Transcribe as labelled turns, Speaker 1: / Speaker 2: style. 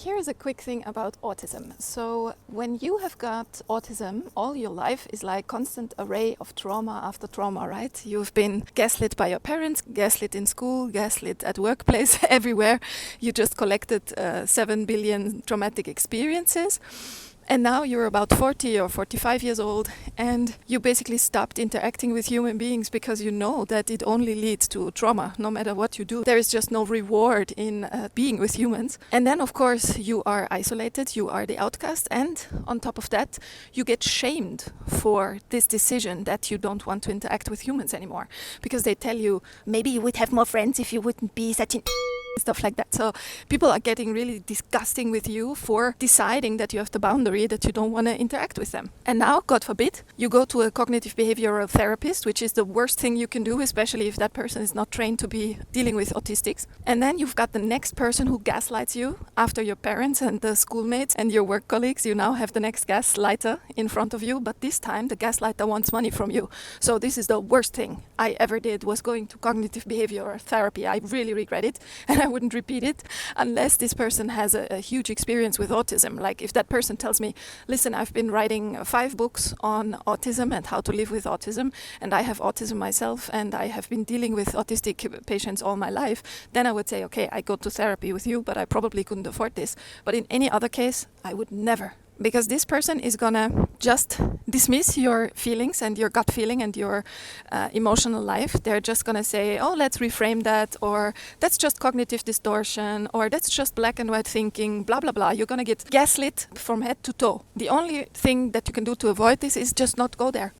Speaker 1: Here's a quick thing about autism. So when you have got autism, all your life is like constant array of trauma after trauma, right? You've been gaslit by your parents, gaslit in school, gaslit at workplace, everywhere. You just collected 7 billion traumatic experiences. And now you're about 40 or 45 years old, and you basically stopped interacting with human beings because you know that it only leads to trauma, no matter what you do. There is just no reward in being with humans. And then, of course, you are isolated, you are the outcast, and on top of that, you get shamed for this decision that you don't want to interact with humans anymore. Because they tell you, maybe you would have more friends if you wouldn't be such an stuff like that. So people are getting really disgusting with you for deciding that you have the boundary that you don't want to interact with them. And now, God forbid, you go to a cognitive behavioral therapist, which is the worst thing you can do, especially if that person is not trained to be dealing with autistics. And then you've got the next person who gaslights you after your parents and the schoolmates and your work colleagues. You now have the next gaslighter in front of you, but this time the gaslighter wants money from you. So this is the worst thing I ever did, was going to cognitive behavioral therapy. I really regret it, and I wouldn't repeat it unless this person has a huge experience with autism. Like if that person tells me, listen, I've been writing 5 books on autism and how to live with autism, and I have autism myself, and I have been dealing with autistic patients all my life, then I would say, okay, I go to therapy with you, but I probably couldn't afford this. But in any other case, I would never. Because this person is gonna just dismiss your feelings and your gut feeling and your emotional life. They're just gonna say, oh, let's reframe that, or that's just cognitive distortion, or that's just black and white thinking, blah, blah, blah. You're gonna get gaslit from head to toe. The only thing that you can do to avoid this is just not go there.